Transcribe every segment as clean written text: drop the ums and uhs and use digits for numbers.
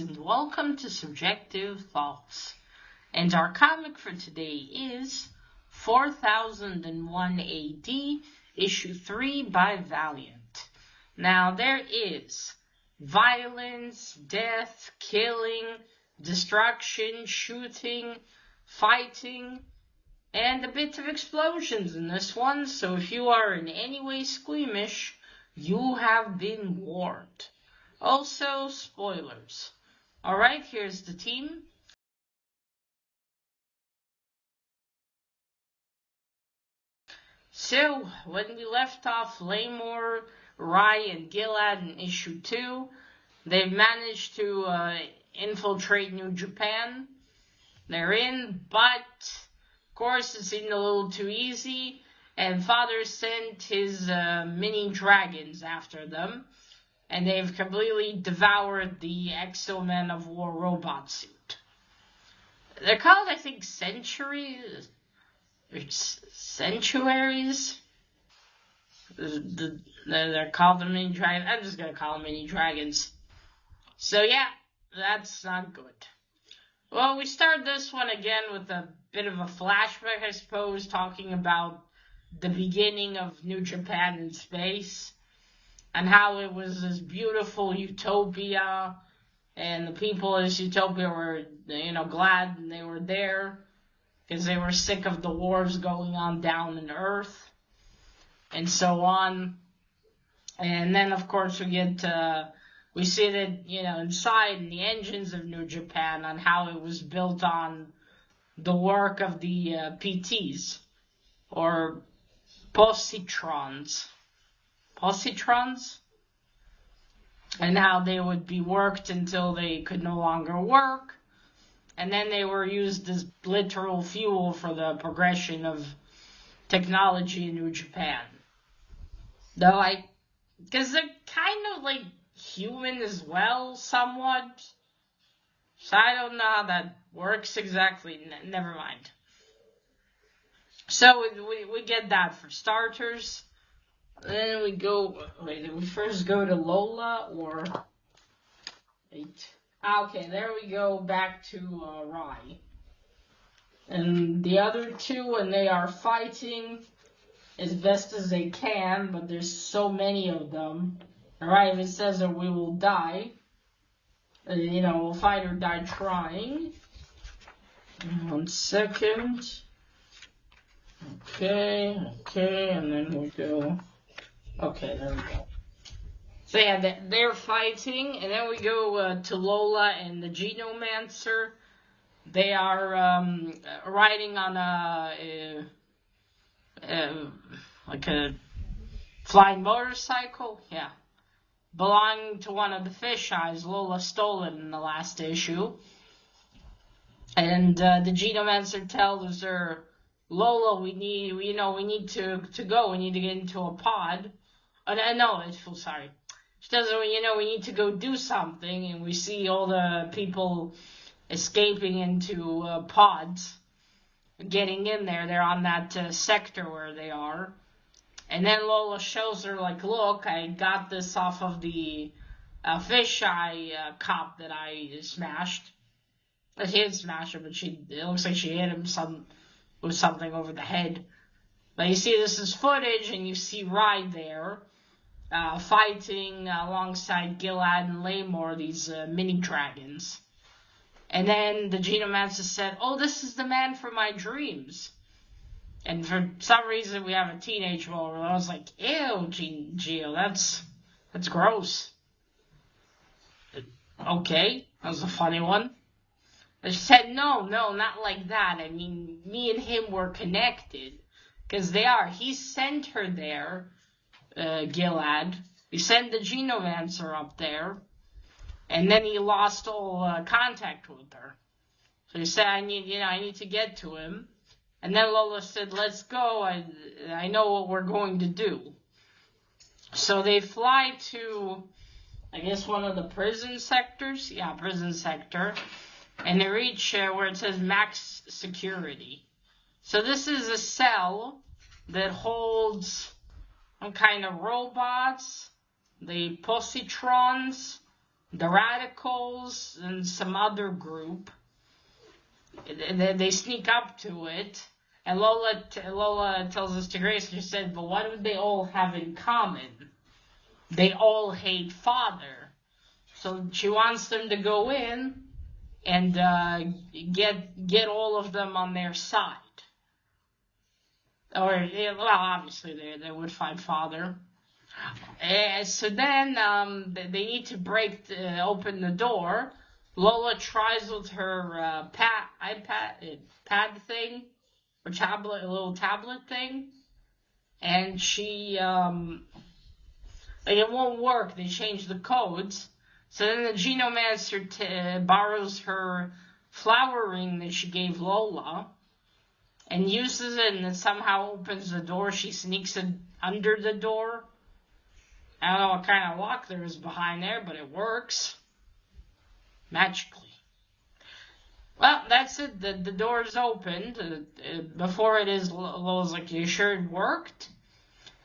and welcome to Subjective Thoughts. And our comic for today is 4001 AD, issue 3 by Valiant. Now there is violence, death, killing, destruction, shooting, fighting, and a bit of explosions in this one, so if you are in any way squeamish, you have been warned. Also, spoilers. Alright, here's the team. So, when we left off Lamor, Rai, and Gilad in issue 2, they've managed to infiltrate New Japan. They're in, but of course it seemed a little too easy, and Father sent his mini dragons after them. And they've completely devoured the Exo-Men of War robot suit. They're called, I think, Sanctuaries. They're called the mini dragons. I'm just gonna call them mini dragons. So yeah, that's not good. Well, we start this one again with a bit of a flashback, I suppose, talking about the beginning of New Japan in space. And how it was this beautiful utopia, and the people in this utopia were, glad they were there, because they were sick of the wars going on down in Earth, and so on. And then, of course, we see that, inside in the engines of New Japan, on how it was built on the work of the PTs, or positrons, and how they would be worked until they could no longer work, and then they were used as literal fuel for the progression of technology in New Japan. Though because they're kind of like human as well, somewhat, so I don't know how that works exactly, never mind. So we get that for starters. Then we first go to Lola, or... Wait. Okay, there we go, back to Rai. And the other two, and they are fighting as best as they can, but there's so many of them. Rai even says that we will die. We'll fight or die trying. 1 second. Okay, and then we go... Okay, there we go. So yeah, they're fighting, and then we go to Lola and the Genomancer. They are riding on a flying motorcycle. Yeah, belonging to one of the fish eyes. Lola stole it in the last issue, and the Genomancer tells her, Lola, we need to go. We need to get into a pod. Sorry. She tells her, we need to go do something, and we see all the people escaping into pods, getting in there. They're on that sector where they are. And then Lola shows her, look, I got this off of the fisheye cop that I smashed. She didn't smash her, but it looks like she hit him with something over the head. But you see, this is footage, and you see Rai there, fighting alongside Gilad and Lamor, these mini dragons. And then the Genomancer said, oh, this is the man from my dreams. And for some reason, we have a teenage moment. I was like, ew, Geo, that's gross. Okay, that was a funny one. She said, no, not like that. I mean, me and him were connected. Because they are. He sent her there, Gilad. He sent the Genomancer up there. And then he lost all contact with her. So he said, I need to get to him. And then Lola said, let's go. I know what we're going to do. So they fly to, I guess, one of the prison sectors. Yeah, prison sector. And they reach where it says max security. So this is a cell that holds some kind of robots, the positrons, the radicals and some other group. They sneak up to it, and Lola tells us to Grace, she said, but what do they all have in common? They all hate Father. So she wants them to go in and get all of them on their side. Or, well, obviously they would find Father. So then they need to open the door. Lola tries with her iPad thing, or tablet, a little tablet thing, and she it won't work. They change the codes. So then the Genomancer borrows her flower ring that she gave Lola and uses it, and it somehow opens the door. She sneaks it under the door. I don't know what kind of lock there is behind there, but it works. Magically. Well, that's it. The door is opened. Before it is, Lola's like, you sure it worked?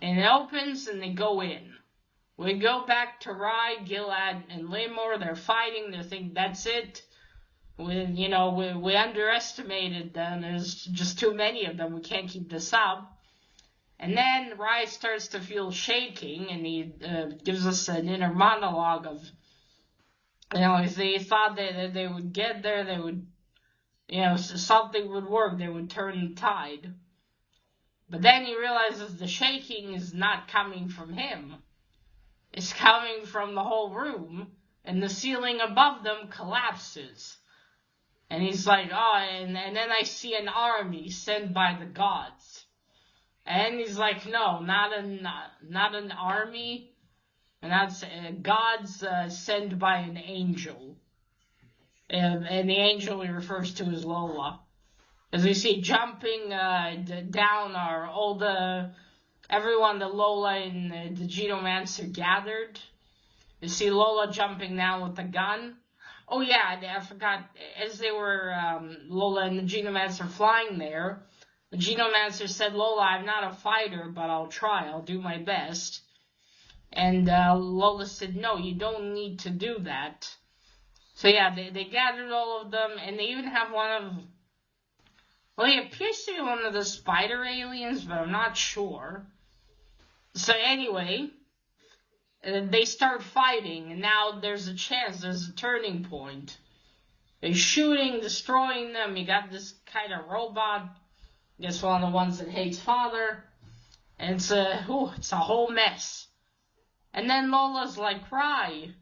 And it opens, and they go in. We go back to Rye, Gilad, and Lamor. They're fighting. They think that's it. We underestimated them. There's just too many of them. We can't keep this up. And then Rye starts to feel shaking, and he gives us an inner monologue of, if they thought that they would get there, they would, something would work. They would turn the tide. But then he realizes the shaking is not coming from him. It's coming from the whole room, and the ceiling above them collapses. And he's like, and then I see an army sent by the gods. And he's like, no, not an army, and that's gods sent by an angel. And the angel he refers to as Lola. As we see jumping down are all everyone that Lola and the Genomancer gathered. You see Lola jumping down with the gun. Oh yeah, I forgot, as they were, Lola and the Genomancer flying there, the Genomancer said, Lola, I'm not a fighter, but I'll try, I'll do my best. And Lola said, no, you don't need to do that. So yeah, they gathered all of them, and they even have he appears to be one of the spider aliens, but I'm not sure. So anyway, they start fighting, and now there's a turning point. They're shooting, destroying them. You got this kind of robot, I guess one of the ones that hates Father, and it's a whole mess. And then Lola's like, Rye,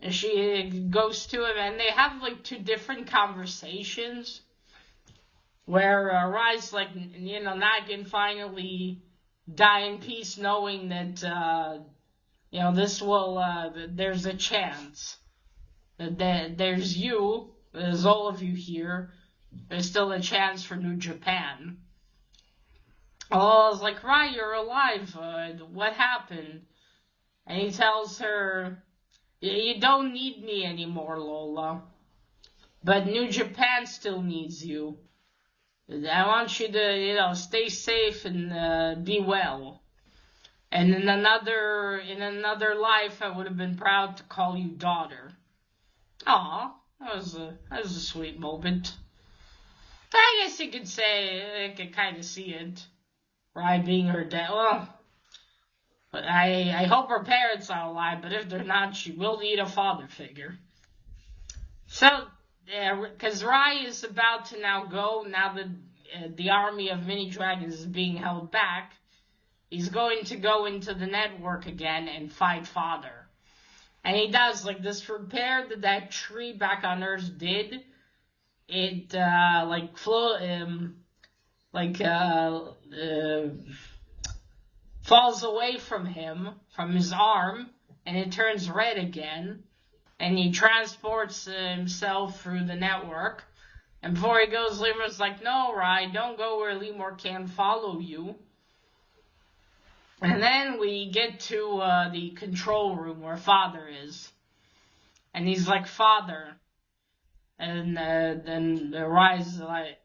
and she goes to him, and they have like two different conversations, where Rye's like, not can finally die in peace, knowing that, this will, there's a chance. That there's all of you here. There's still a chance for New Japan. I was like, Rye, you're alive. What happened? And he tells her, you don't need me anymore, Lola. But New Japan still needs you. I want you to, stay safe and be well. And in another life, I would have been proud to call you daughter. Aw, that was a sweet moment. I guess you could say, I could kind of see it. Rye being her dad. Well, but I hope her parents are alive, but if they're not, she will need a father figure. So, because Rye is about to now go, now that the army of mini dragons is being held back, he's going to go into the network again and fight Father. And he does, like this repair that tree back on Earth did. It, falls away from him, from his arm, and it turns red again. And he transports himself through the network. And before he goes, Lemur's like, no, Rye, don't go where Lemur can't follow you. And then we get to the control room where Father is. And he's like, Father. And then Rye's like,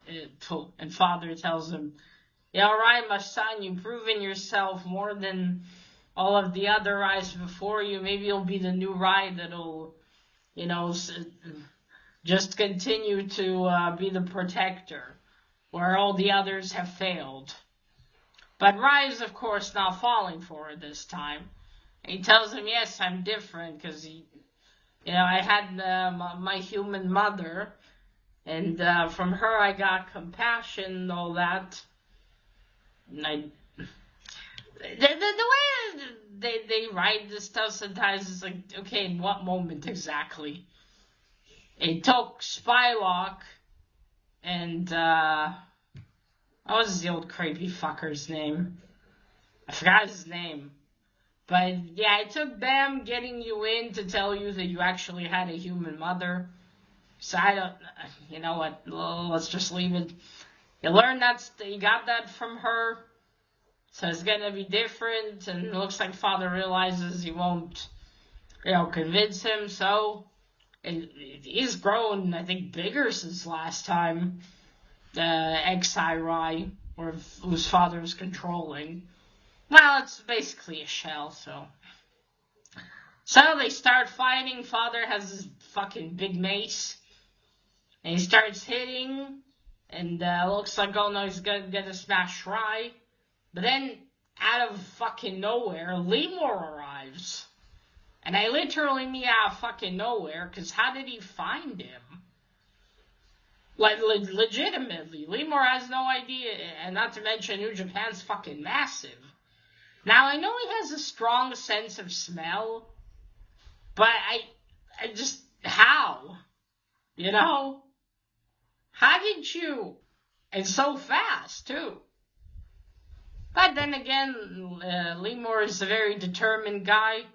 and Father tells him, yeah, Rye, my son, you've proven yourself more than all of the other Ryes before you. Maybe you'll be the new Rye that'll just continue to be the protector, where all the others have failed. But Rai of course, not falling for it this time. He tells him, yes, I'm different, because I had my human mother, and from her I got compassion and all that. And the way they write this stuff sometimes is like, okay, in what moment exactly? It took Spylock and, what was the old creepy fucker's name? I forgot his name. But, yeah, it took them getting you in to tell you that you actually had a human mother. So you know what, let's just leave it. You learned you got that from her. So it's gonna be different, and it looks like Father realizes he won't, convince him, so he's grown, I think, bigger since last time Rai, or whose father was controlling. Well, it's basically a shell, so. So they start fighting. Father has this fucking big mace, and he starts hitting, and looks like, oh no, he's gonna smash Rai. But then, out of fucking nowhere, Lemur arrives. And I literally mean out of fucking nowhere, because how did he find him? Like, legitimately, Lemur has no idea, and not to mention New Japan's fucking massive. Now, I know he has a strong sense of smell, but I just, how? How did you? And so fast, too. But then again, Lemur is a very determined guy,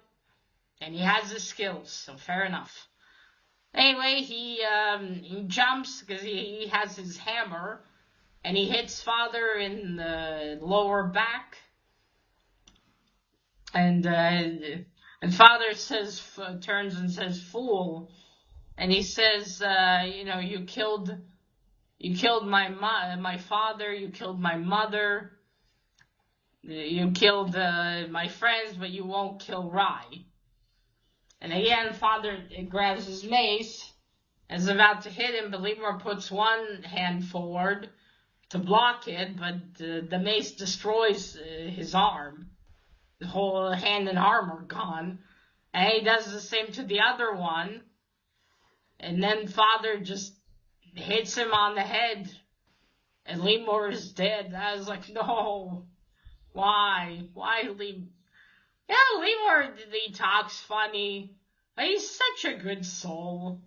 and he has his skills, so fair enough. Anyway, he jumps, because he has his hammer, and he hits Father in the lower back, and Father turns and says, fool, and he says, you killed my father, you killed my mother, you killed my friends, but you won't kill Rai. And again, Father grabs his mace and is about to hit him, but Lemur puts one hand forward to block it, but the mace destroys his arm. The whole hand and arm are gone. And he does the same to the other one. And then Father just hits him on the head. And Lemur is dead. I was like, no. Why? Why Lemur? Yeah, Lemur, he talks funny. But he's such a good soul.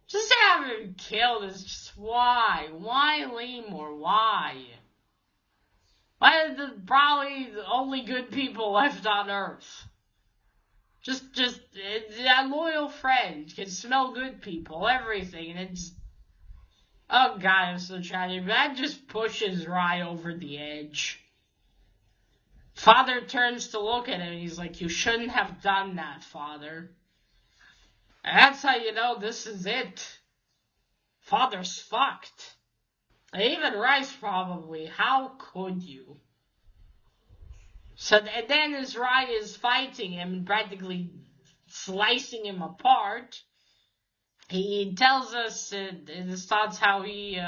Just to have him killed is just why? Why Lemur? Why? Why are probably the only good people left on Earth? Just a loyal friend, can smell good people, everything, and it's, oh god, I'm so tragic. That just pushes Rai over the edge. Father turns to look at him, and he's like, you shouldn't have done that, Father. And that's how you know this is it. Father's fucked. And even Rai's probably, how could you? So then as Rai is fighting him and practically slicing him apart, he tells us in his thoughts how he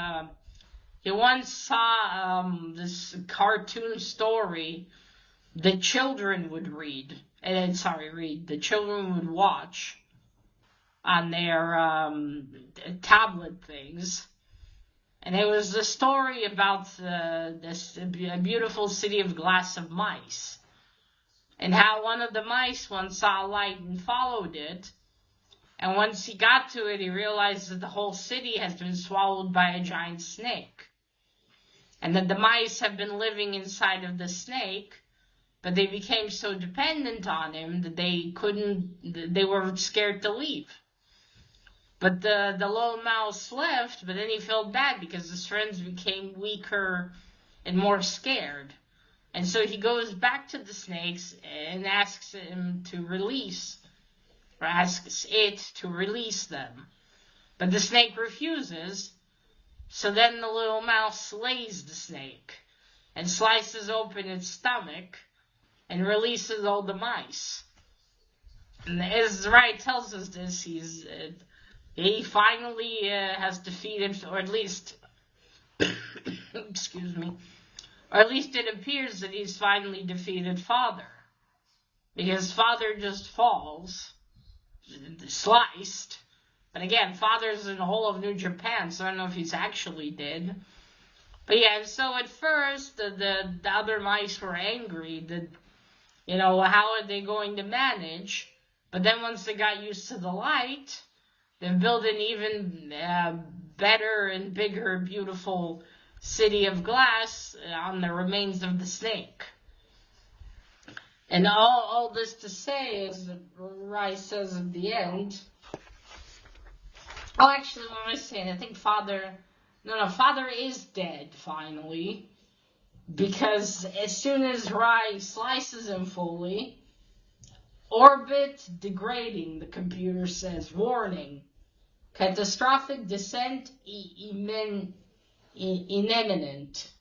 once saw this cartoon story the children would read. The children would watch on their tablet things. And it was the story about this beautiful city of glass of mice. And how one of the mice once saw a light and followed it. And once he got to it, he realized that the whole city has been swallowed by a giant snake. And that the mice have been living inside of the snake, but they became so dependent on him that they were scared to leave. But the lone mouse left, but then he felt bad because his friends became weaker and more scared. And so he goes back to the snakes and asks it to release them. But the snake refuses, so then the little mouse slays the snake and slices open its stomach and releases all the mice. And as Rai tells us this, he finally has defeated, or at least, excuse me, or at least it appears that he's finally defeated Father. Because Father just falls, sliced. But again, Father's in the whole of New Japan, so I don't know if he's actually dead. But yeah, so at first, the other mice were angry that, how are they going to manage? But then once they got used to the light, they built an even better and bigger, beautiful city of glass on the remains of the snake. And all this to say is that Rai says at the end, oh, actually, what am I saying? I think Father is dead, finally. Because as soon as Rai slices him fully, orbit degrading, the computer says. Warning. Catastrophic descent imminent. Imminent,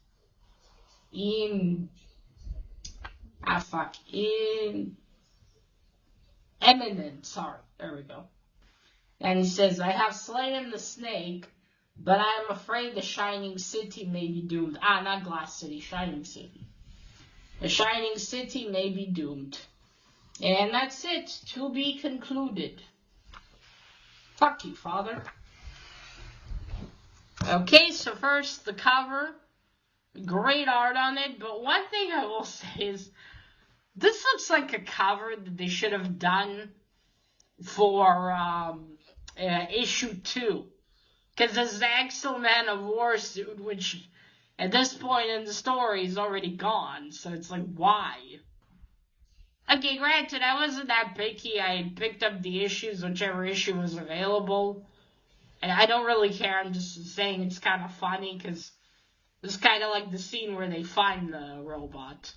sorry. There we go. And he says, I have slain the snake, but I am afraid the Shining City may be doomed. Not Glass City, Shining City. The Shining City may be doomed. And that's it. To be concluded. Fuck you, Father. Okay, so first, the cover. Great art on it, but one thing I will say is, this looks like a cover that they should have done for issue 2. Because this is the X-Men of War suit, which at this point in the story is already gone. So it's like, why? Okay, granted, I wasn't that picky. I picked up the issues, whichever issue was available. And I don't really care. I'm just saying it's kind of funny because it's kind of like the scene where they find the robot.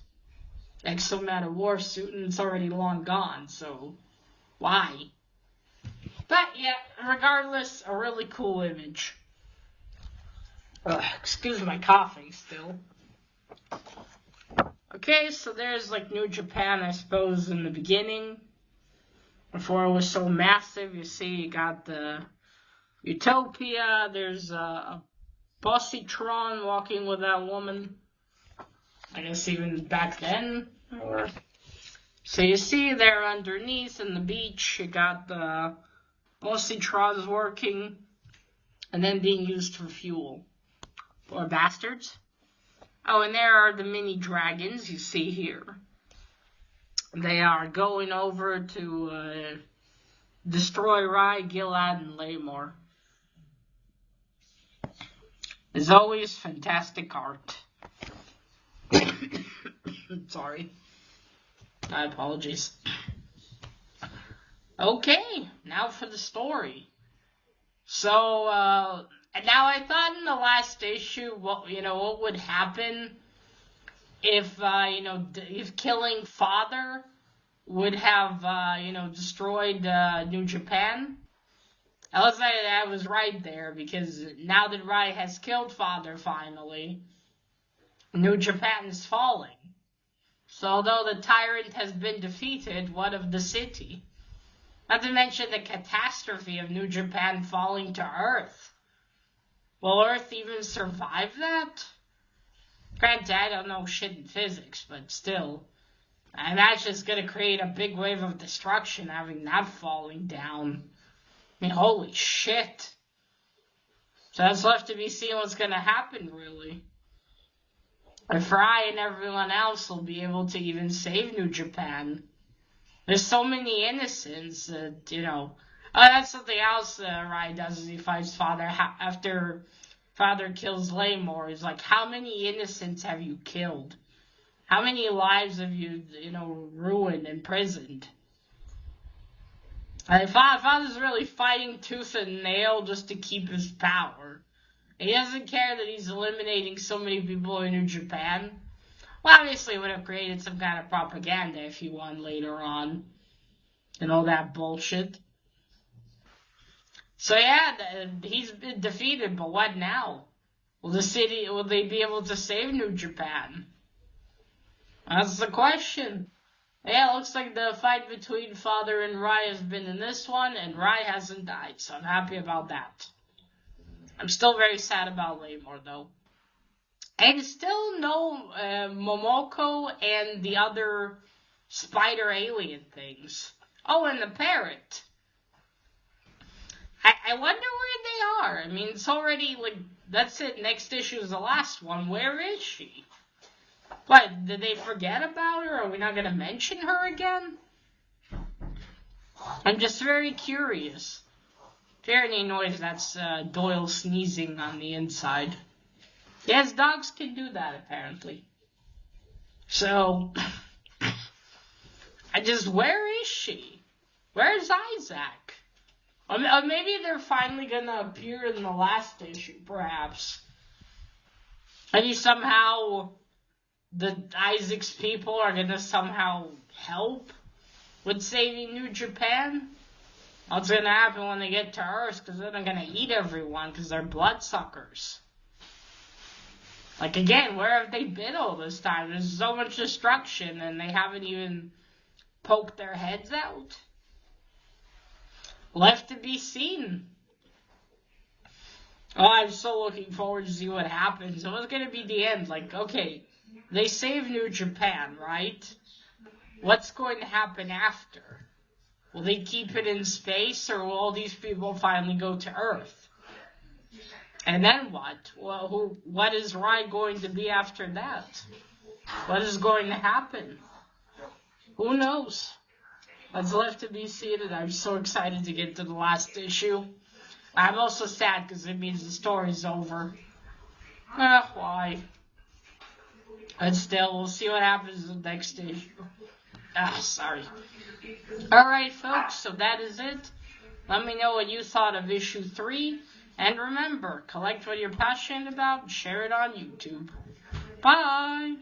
X-Men of War suit, and it's already long gone. So, why? But yeah, regardless, a really cool image. Excuse my coughing still. Okay, so there's like New Japan, I suppose, in the beginning. Before it was so massive, you see, you got the Utopia, there's a Positron walking with that woman. I guess even back then. So you see there underneath in the beach, you got the Positrons working, and then being used for fuel. Or bastards. Oh, and there are the mini dragons you see here. They are going over to destroy Rai, Gilad, and Laymore. As always, fantastic art. Sorry. My apologies. Okay, now for the story. So, and now I thought in the last issue, what would happen if, if killing Father would have, destroyed New Japan. I was right there, because now that Rai has killed Father finally, New Japan is falling. So although the tyrant has been defeated, what of the city? Not to mention the catastrophe of New Japan falling to Earth. Will Earth even survive that? Granted, I don't know shit in physics, but still. I imagine it's going to create a big wave of destruction having that falling down. I mean, holy shit. So that's left to be seen what's going to happen, really. If Rai and everyone else will be able to even save New Japan. There's so many innocents that, Oh, that's something else Rai does is he fights Father after Father kills Laymore. He's like, how many innocents have you killed? How many lives have you, ruined, imprisoned? Father's really fighting tooth and nail just to keep his power. He doesn't care that he's eliminating so many people in New Japan. Well, obviously it would have created some kind of propaganda if he won later on. And all that bullshit. So yeah, he's been defeated, but what now? Will they be able to save New Japan? That's the question. Yeah, it looks like the fight between Father and Rai has been in this one, and Rai hasn't died, so I'm happy about that. I'm still very sad about Lamor, though. And still no Momoko and the other spider alien things. Oh, and the parrot. I wonder where they are. I mean, it's already, like, that's it. Next issue is the last one. Where is she? What, did they forget about her? Are we not going to mention her again? I'm just very curious. Very noise, that's Doyle sneezing on the inside. Yes, dogs can do that, apparently. So, where is she? Where's Isaac? Or maybe they're finally gonna appear in the last issue, perhaps. Maybe somehow Isaac's people are gonna somehow help with saving New Japan. What's gonna happen when they get to Earth? Because then they're gonna eat everyone because they're bloodsuckers. Like, again, where have they been all this time? There's so much destruction and they haven't even poked their heads out. Left to be seen. Oh, I'm so looking forward to see what happens. So what's gonna be the end? Like, okay, they save New Japan, right? What's going to happen after? Will they keep it in space, or will all these people finally go to Earth? And then what? Well, what is Rai going to be after that? What is going to happen? Who knows? What's left to be seen, and I'm so excited to get to the last issue. I'm also sad because it means the story's over. Why? But still, we'll see what happens in the next issue. Sorry. Alright, folks, so that is it. Let me know what you thought of issue 3. And remember, collect what you're passionate about and share it on YouTube. Bye!